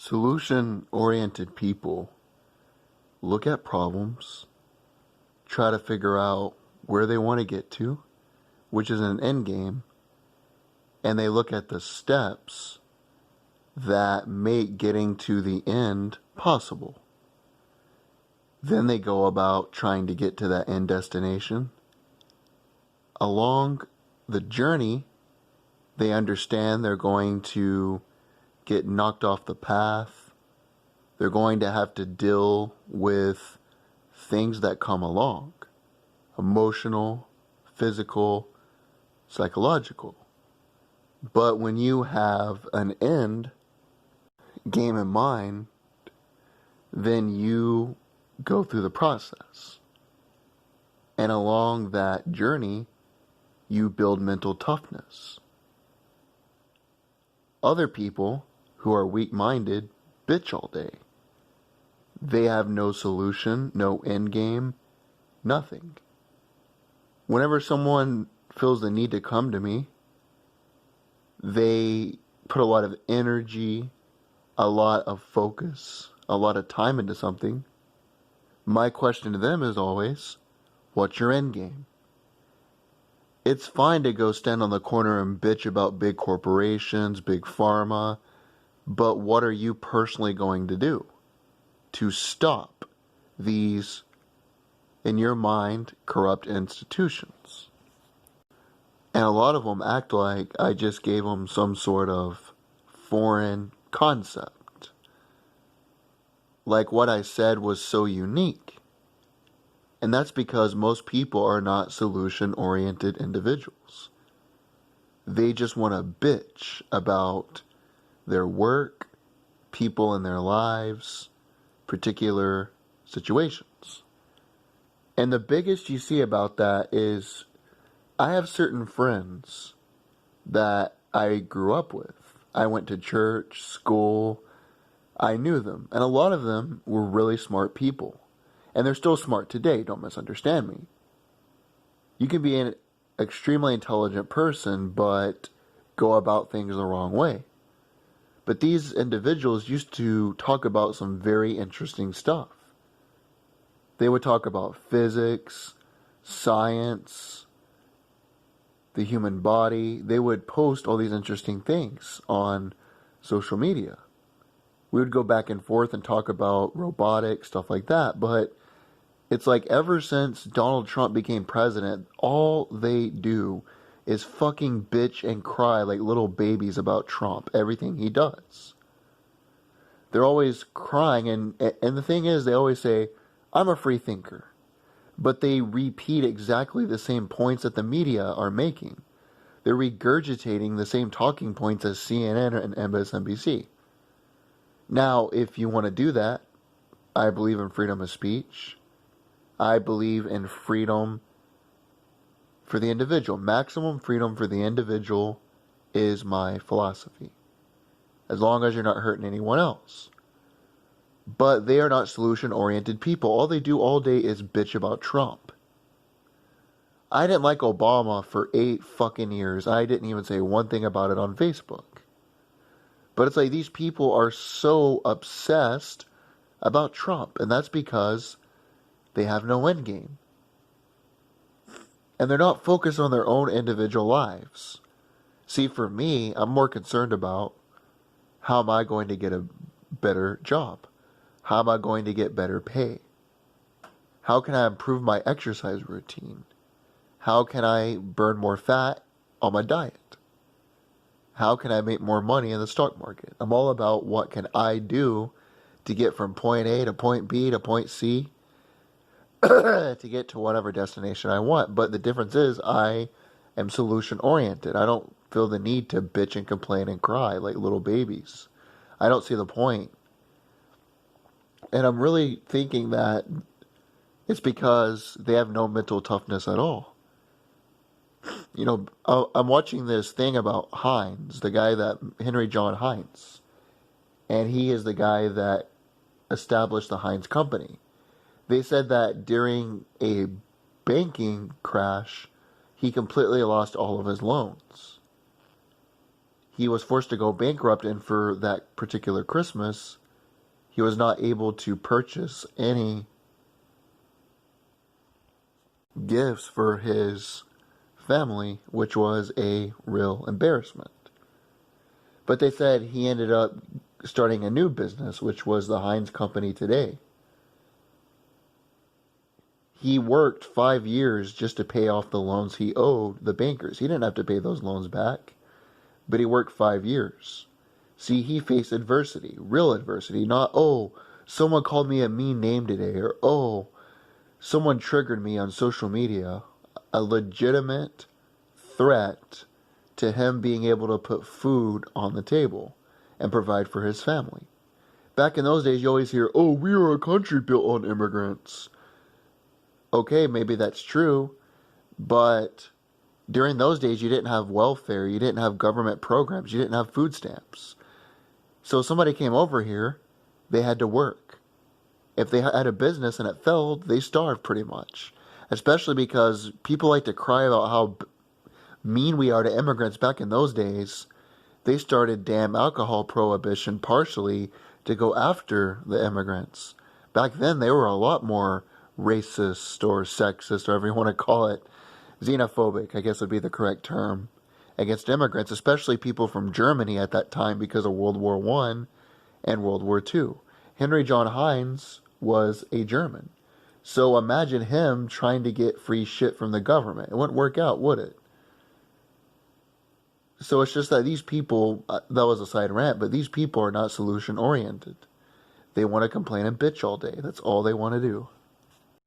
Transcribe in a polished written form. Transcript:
Solution-oriented people look at problems, try to figure out where they want to get to, which is an end game, and they look at the steps that make getting to the end possible. Then they go about trying to get to that end destination. Along the journey, they understand they're going to get knocked off the path. They're going to have to deal with things that come along: emotional, physical, psychological. But when you have an end game in mind, then you go through the process. And along that journey, you build mental toughness. Other people who are weak-minded bitch all day. They have no solution, no end game, nothing. Whenever someone feels the need to come to me, they put a lot of energy, a lot of focus, a lot of time into something. My question to them is always, what's your end game? It's fine to go stand on the corner and bitch about big corporations, big pharma, but what are you personally going to do to stop these, in your mind, corrupt institutions? And a lot of them act like I just gave them some sort of foreign concept. Like what I said was so unique. And that's because most people are not solution-oriented individuals. They just want to bitch about their work, people in their lives, particular situations. And the biggest you see about that is I have certain friends that I grew up with. I went to church, school, I knew them. And a lot of them were really smart people. And they're still smart today, don't misunderstand me. You can be an extremely intelligent person, but go about things the wrong way. But these individuals used to talk about some very interesting stuff. They would talk about physics, science, the human body. They would post all these interesting things on social media. We would go back and forth and talk about robotics, stuff like that, but it's like ever since Donald Trump became president, all they do is fucking bitch and cry like little babies about Trump, everything he does. They're always crying, and the thing is, they always say, I'm a free thinker. But they repeat exactly the same points that the media are making. They're regurgitating the same talking points as CNN and MSNBC. Now, if you want to do that, I believe in freedom of speech. I believe in freedom for the individual. Maximum freedom for the individual is my philosophy, as long as you're not hurting anyone else. But they are not solution-oriented people. All they do all day is bitch about Trump. I didn't like Obama for 8 fucking years. I didn't even say one thing about it on Facebook. But it's like these people are so obsessed about Trump, and that's because they have no end game. And they're not focused on their own individual lives. See, for me, I'm more concerned about how am I going to get a better job? How am I going to get better pay? How can I improve my exercise routine? How can I burn more fat on my diet? How can I make more money in the stock market? I'm all about what can I do to get from point A to point B to point C to get to whatever destination I want. But the difference is I am solution oriented. I don't feel the need to bitch and complain and cry like little babies. I don't see the point. And I'm really thinking that it's because they have no mental toughness at all. You know, I'm watching this thing about Heinz, the guy that, Henry John Heinz. And he is the guy that established the Heinz company. They said that during a banking crash, he completely lost all of his loans. he was forced to go bankrupt, and for that particular Christmas, he was not able to purchase any gifts for his family, which was a real embarrassment. But they said he ended up starting a new business, which was the Heinz Company today. He worked 5 years just to pay off the loans he owed the bankers. He didn't have to pay those loans back, but he worked 5 years. See, he faced adversity, real adversity, not, oh, someone called me a mean name today, or, oh, someone triggered me on social media. A legitimate threat to him being able to put food on the table and provide for his family. Back in those days, you always hear, oh, we are a country built on immigrants. Okay, maybe that's true, but during those days, you didn't have welfare, you didn't have government programs, you didn't have food stamps. So somebody came over here, they had to work. If they had a business and it failed, they starved pretty much. Especially because people like to cry about how mean we are to immigrants back in those days. They started damn alcohol prohibition partially to go after the immigrants. Back then, they were a lot more racist or sexist, or whatever you want to call it. Xenophobic, I guess would be the correct term, against immigrants, especially people from Germany at that time because of World War I and World War II. Henry John Heinz was a German. So imagine him trying to get free shit from the government. It wouldn't work out, would it? So it's just that these people, that was a side rant, but these people are not solution oriented. They want to complain and bitch all day. That's all they want to do.